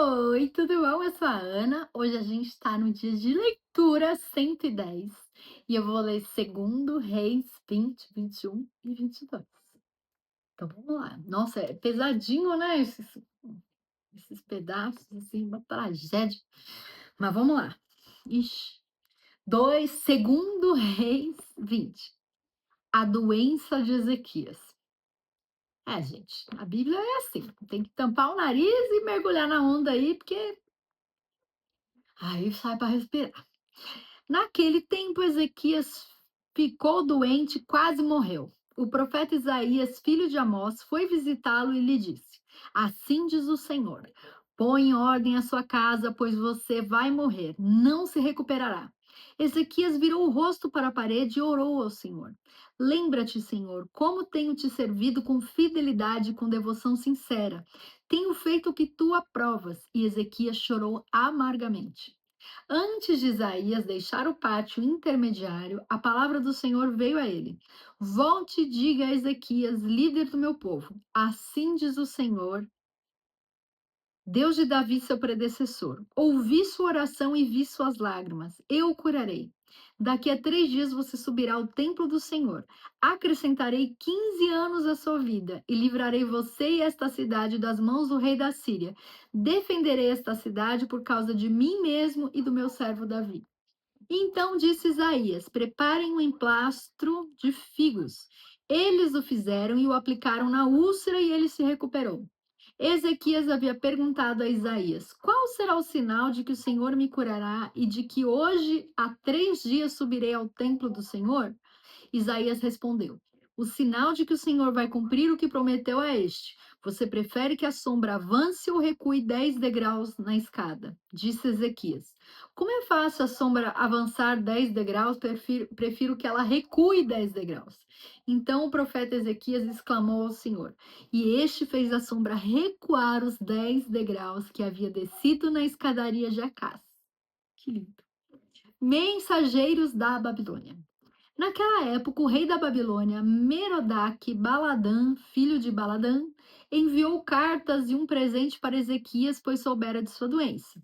Oi, tudo bom? Eu sou a Ana. Hoje a gente está no dia de leitura 110 e eu vou ler segundo Reis 20, 21 e 22. Então vamos lá. Nossa, é pesadinho, né? Esses pedaços, assim, uma tragédia. Mas vamos lá. Ixi. Segundo Reis 20. A doença de Ezequias. É, gente, a Bíblia é assim. Tem que tampar o nariz e mergulhar na onda aí, porque aí sai para respirar. Naquele tempo, Ezequias ficou doente e quase morreu. O profeta Isaías, filho de Amós, foi visitá-lo e lhe disse: Assim diz o Senhor: Põe em ordem a sua casa, pois você vai morrer, não se recuperará. Ezequias virou o rosto para a parede e orou ao Senhor. Lembra-te, Senhor, como tenho te servido com fidelidade e com devoção sincera. Tenho feito o que tu aprovas. E Ezequias chorou amargamente. Antes de Isaías deixar o pátio intermediário, a palavra do Senhor veio a ele. Volte e diga a Ezequias, líder do meu povo: Assim diz o Senhor, Deus de Davi, seu predecessor: Ouvi sua oração e vi suas lágrimas. Eu o curarei. Daqui a 3 dias você subirá ao templo do Senhor. Acrescentarei 15 anos à sua vida e livrarei você e esta cidade das mãos do rei da Síria. Defenderei esta cidade por causa de mim mesmo e do meu servo Davi. Então disse Isaías: Preparem um emplastro de figos. Eles o fizeram e o aplicaram na úlcera e ele se recuperou. Ezequias havia perguntado a Isaías: Qual será o sinal de que o Senhor me curará e de que hoje, há 3 dias, subirei ao templo do Senhor? Isaías respondeu: O sinal de que o Senhor vai cumprir o que prometeu é este: Você prefere que a sombra avance ou recue 10 degraus na escada? Disse Ezequias. Como é fácil a sombra avançar 10 degraus, prefiro que ela recue 10 degraus. Então o profeta Ezequias exclamou ao Senhor, e este fez a sombra recuar os 10 degraus que havia descido na escadaria de Acás. Que lindo. Mensageiros da Babilônia. Naquela época, o rei da Babilônia, Merodach-Baladã, filho de Baladã, enviou cartas e um presente para Ezequias, pois soubera de sua doença.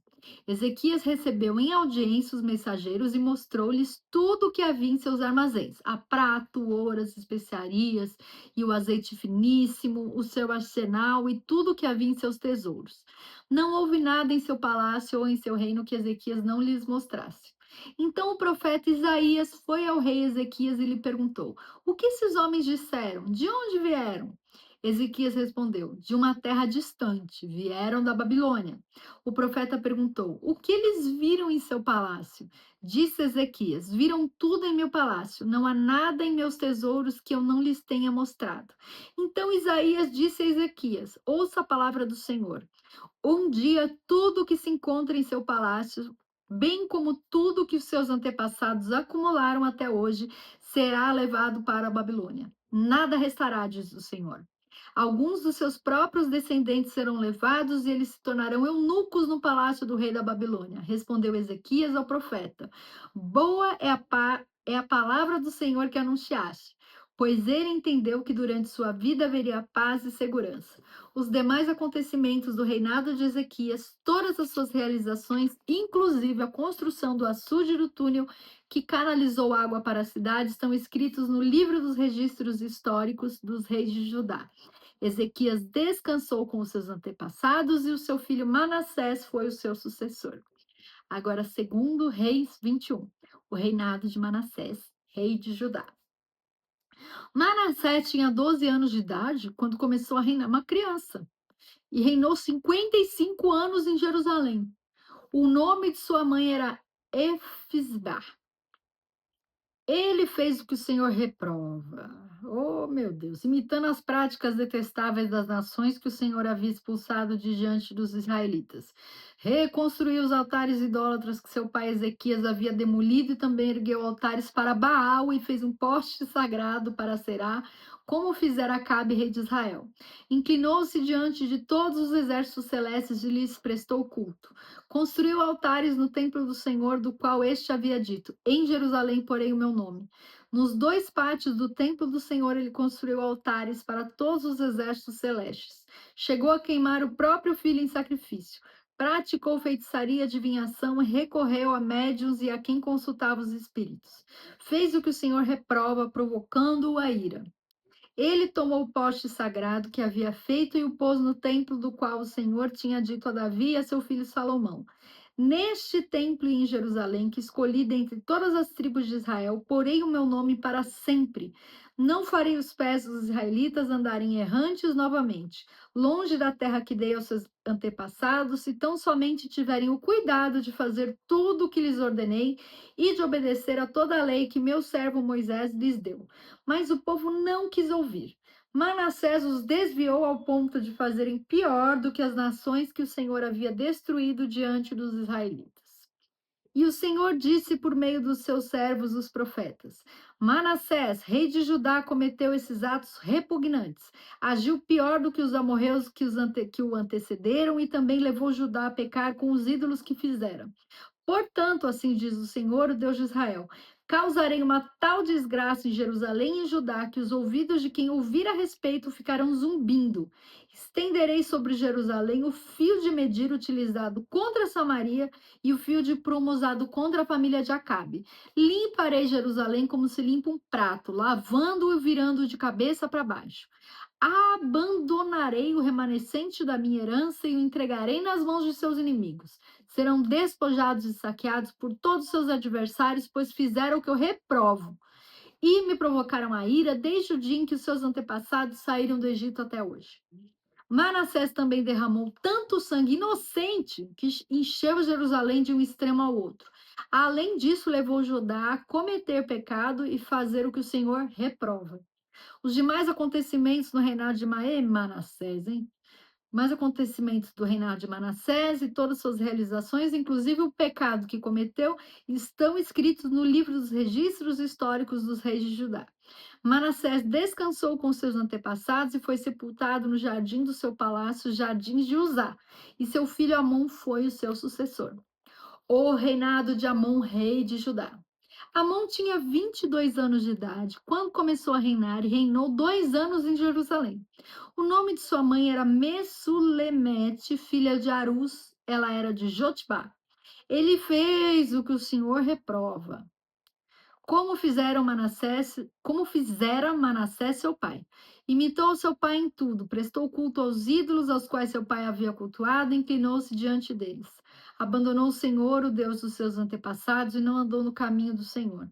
Ezequias recebeu em audiência os mensageiros e mostrou-lhes tudo o que havia em seus armazéns: a prata, o ouro, as especiarias e o azeite finíssimo, o seu arsenal e tudo o que havia em seus tesouros. Não houve nada em seu palácio ou em seu reino que Ezequias não lhes mostrasse. Então o profeta Isaías foi ao rei Ezequias e lhe perguntou: O que esses homens disseram? De onde vieram? Ezequias respondeu: De uma terra distante, vieram da Babilônia. O profeta perguntou: O que eles viram em seu palácio? Disse Ezequias: Viram tudo em meu palácio, não há nada em meus tesouros que eu não lhes tenha mostrado. Então Isaías disse a Ezequias: Ouça a palavra do Senhor. Um dia, tudo que se encontra em seu palácio, bem como tudo que os seus antepassados acumularam até hoje, será levado para a Babilônia. Nada restará, diz o Senhor. Alguns dos seus próprios descendentes serão levados e eles se tornarão eunucos no palácio do rei da Babilônia. Respondeu Ezequias ao profeta: Boa é a palavra do Senhor que anunciaste, pois ele entendeu que durante sua vida haveria paz e segurança. Os demais acontecimentos do reinado de Ezequias, todas as suas realizações, inclusive a construção do açude do túnel que canalizou água para a cidade, estão escritos no livro dos registros históricos dos reis de Judá. Ezequias descansou com os seus antepassados e o seu filho Manassés foi o seu sucessor. Agora, segundo Reis 21, o reinado de Manassés, rei de Judá. Manassés tinha 12 anos de idade quando começou a reinar, uma criança, e reinou 55 anos em Jerusalém. O nome de sua mãe era Efisbá. Ele fez o que o Senhor reprova. Oh, meu Deus, imitando as práticas detestáveis das nações que o Senhor havia expulsado de diante dos israelitas. Reconstruiu os altares idólatras que seu pai Ezequias havia demolido e também ergueu altares para Baal e fez um poste sagrado para Será, como fizera Acabe, rei de Israel. Inclinou-se diante de todos os exércitos celestes e lhes prestou culto. Construiu altares no templo do Senhor, do qual este havia dito: Em Jerusalém porei o meu nome. Nos 2 pátios do templo do Senhor ele construiu altares para todos os exércitos celestes. Chegou a queimar o próprio filho em sacrifício. praticou feitiçaria, adivinhação, recorreu a médiuns e a quem consultava os espíritos. Fez o que o Senhor reprova, provocando-o a ira. Ele tomou o poste sagrado que havia feito e o pôs no templo do qual o Senhor tinha dito a Davi e a seu filho Salomão. Neste templo em Jerusalém, que escolhi dentre todas as tribos de Israel, porei o meu nome para sempre. Não farei os pés dos israelitas andarem errantes novamente, longe da terra que dei aos seus antepassados, se tão somente tiverem o cuidado de fazer tudo o que lhes ordenei e de obedecer a toda a lei que meu servo Moisés lhes deu. Mas o povo não quis ouvir. Manassés os desviou ao ponto de fazerem pior do que as nações que o Senhor havia destruído diante dos israelitas. E o Senhor disse por meio dos seus servos, os profetas: Manassés, rei de Judá, cometeu esses atos repugnantes. Agiu pior do que os amorreus que o antecederam e também levou Judá a pecar com os ídolos que fizeram. Portanto, assim diz o Senhor, o Deus de Israel: causarei uma tal desgraça em Jerusalém e em Judá que os ouvidos de quem ouvir a respeito ficarão zumbindo. Estenderei sobre Jerusalém o fio de medir utilizado contra Samaria e o fio de prumo usado contra a família de Acabe. Limparei Jerusalém como se limpa um prato, lavando-o e virando-o de cabeça para baixo. Abandonarei o remanescente da minha herança e o entregarei nas mãos de seus inimigos. Serão despojados e saqueados por todos seus adversários, pois fizeram o que eu reprovo. E me provocaram a ira desde o dia em que os seus antepassados saíram do Egito até hoje. Manassés também derramou tanto sangue inocente que encheu Jerusalém de um extremo ao outro. Além disso, levou Judá a cometer pecado e fazer o que o Senhor reprova. Os demais acontecimentos no reinado de Manassés, hein? Mais acontecimentos do reinado de Manassés e todas suas realizações, inclusive o pecado que cometeu, estão escritos no livro dos registros históricos dos reis de Judá. Manassés descansou com seus antepassados e foi sepultado no jardim do seu palácio, Jardins de Uzá, e seu filho Amon foi o seu sucessor. O reinado de Amon, rei de Judá. Amon tinha 22 anos de idade quando começou a reinar e reinou 2 anos em Jerusalém. O nome de sua mãe era Messulemete, filha de Arus, ela era de Jotbá. Ele fez o que o Senhor reprova, como fizera Manassés seu pai. Imitou seu pai em tudo, prestou culto aos ídolos aos quais seu pai havia cultuado e inclinou-se diante deles. Abandonou o Senhor, o Deus dos seus antepassados, e não andou no caminho do Senhor.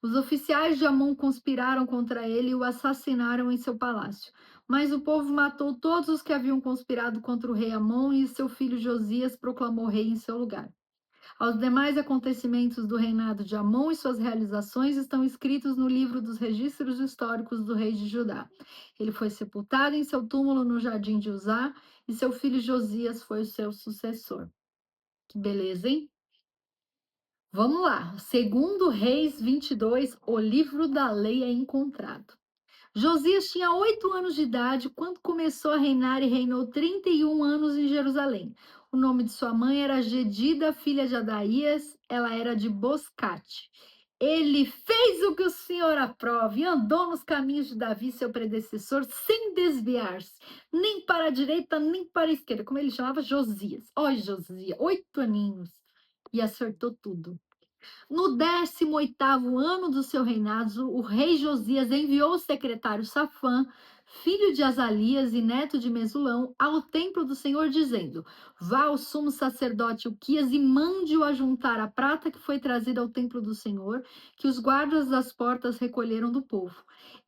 Os oficiais de Amon conspiraram contra ele e o assassinaram em seu palácio. Mas o povo matou todos os que haviam conspirado contra o rei Amon e seu filho Josias proclamou rei em seu lugar. Os demais acontecimentos do reinado de Amon e suas realizações estão escritos no livro dos registros históricos do rei de Judá. Ele foi sepultado em seu túmulo no jardim de Uzá e seu filho Josias foi o seu sucessor. Que beleza, hein? Vamos lá. Segundo Reis 22, o livro da lei é encontrado. Josias tinha 8 anos de idade quando começou a reinar e reinou 31 anos em Jerusalém. O nome de sua mãe era Gedida, filha de Adaías, ela era de Boscate. Ele fez o que o Senhor aprova e andou nos caminhos de Davi, seu predecessor, sem desviar-se, nem para a direita, nem para a esquerda, como ele chamava Josias. Olha, Josias, 8 aninhos, e acertou tudo. No 18º ano do seu reinado, o rei Josias enviou o secretário Safã, filho de Azalias e neto de Mesulão, ao templo do Senhor, dizendo: vá ao sumo sacerdote Uquias e mande-o ajuntar a prata que foi trazida ao templo do Senhor, que os guardas das portas recolheram do povo.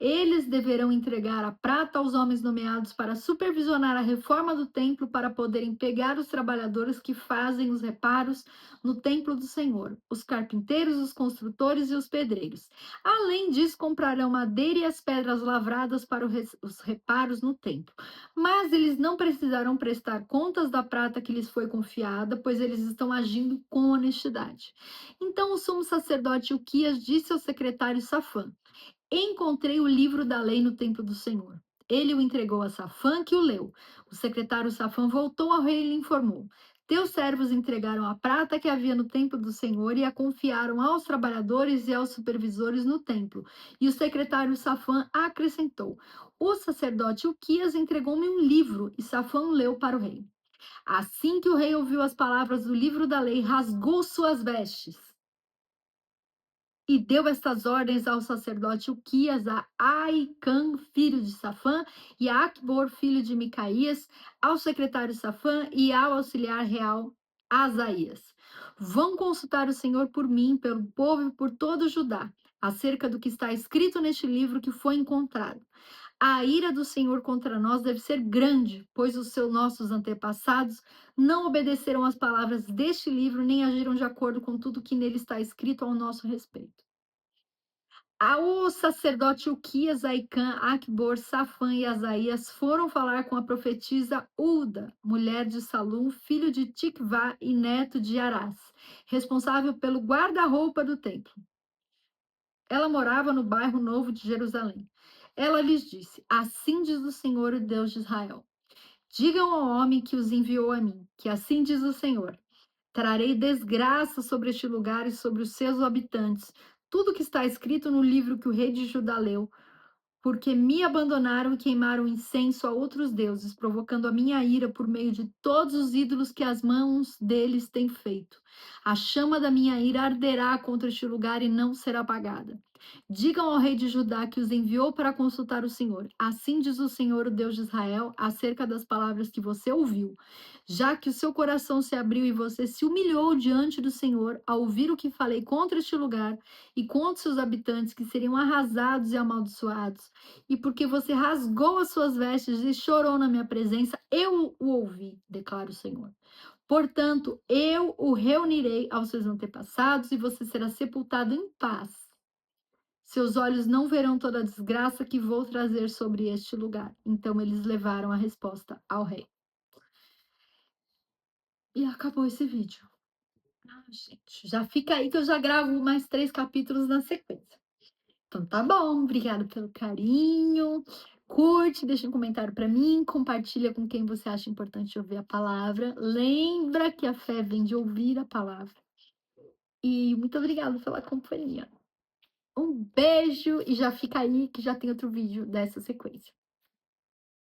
Eles deverão entregar a prata aos homens nomeados para supervisionar a reforma do templo, para poderem pegar os trabalhadores que fazem os reparos no templo do Senhor, os carpinteiros, os construtores e os pedreiros. Além disso, comprarão madeira e as pedras lavradas para os reparos no templo. Mas eles não precisarão prestar contas da prata que lhes foi confiada, pois eles estão agindo com honestidade. Então o sumo sacerdote Uquias disse ao secretário Safã: encontrei o livro da lei no templo do Senhor. Ele o entregou a Safã, que o leu. O secretário Safã voltou ao rei e lhe informou: teus servos entregaram a prata que havia no templo do Senhor e a confiaram aos trabalhadores e aos supervisores no templo. E o secretário Safã acrescentou: o sacerdote Uquias entregou-me um livro, e Safã leu para o rei. Assim que o rei ouviu as palavras do livro da lei, rasgou suas vestes e deu estas ordens ao sacerdote Uquias, a Aicã, filho de Safã, e a Acbor, filho de Micaías, ao secretário Safã e ao auxiliar real Asaías. Vão consultar o Senhor por mim, pelo povo e por todo o Judá, acerca do que está escrito neste livro que foi encontrado. A ira do Senhor contra nós deve ser grande, pois os seus nossos antepassados não obedeceram às palavras deste livro, nem agiram de acordo com tudo que nele está escrito ao nosso respeito. O sacerdote Uquias, Aicã, Acbor, Safã e Asaías foram falar com a profetisa Ulda, mulher de Salum, filho de Tikvá e neto de Arás, responsável pelo guarda-roupa do templo. Ela morava no bairro Novo de Jerusalém. Ela lhes disse: Assim diz o Senhor, o Deus de Israel: Digam ao homem que os enviou a mim, que assim diz o Senhor: Trarei desgraça sobre este lugar e sobre os seus habitantes. Tudo que está escrito no livro que o rei de Judá leu, porque me abandonaram e queimaram incenso a outros deuses, provocando a minha ira por meio de todos os ídolos que as mãos deles têm feito. A chama da minha ira arderá contra este lugar e não será apagada. Digam ao rei de Judá que os enviou para consultar o Senhor. Assim diz o Senhor, o Deus de Israel, acerca das palavras que você ouviu. Já que o seu coração se abriu e você se humilhou diante do Senhor ao ouvir o que falei contra este lugar e contra seus habitantes que seriam arrasados e amaldiçoados, e porque você rasgou as suas vestes e chorou na minha presença, eu o ouvi, declara o Senhor. Portanto, eu o reunirei aos seus antepassados e você será sepultado em paz. Seus olhos não verão toda a desgraça que vou trazer sobre este lugar. Então eles levaram a resposta ao rei. E acabou esse vídeo. Ah, gente, já fica aí que eu já gravo mais 3 capítulos na sequência. Então tá bom, obrigada pelo carinho. Curte, deixa um comentário para mim, compartilha com quem você acha importante ouvir a palavra. Lembra que a fé vem de ouvir a palavra. E muito obrigada pela companhia. Um beijo e já fica aí que já tem outro vídeo dessa sequência.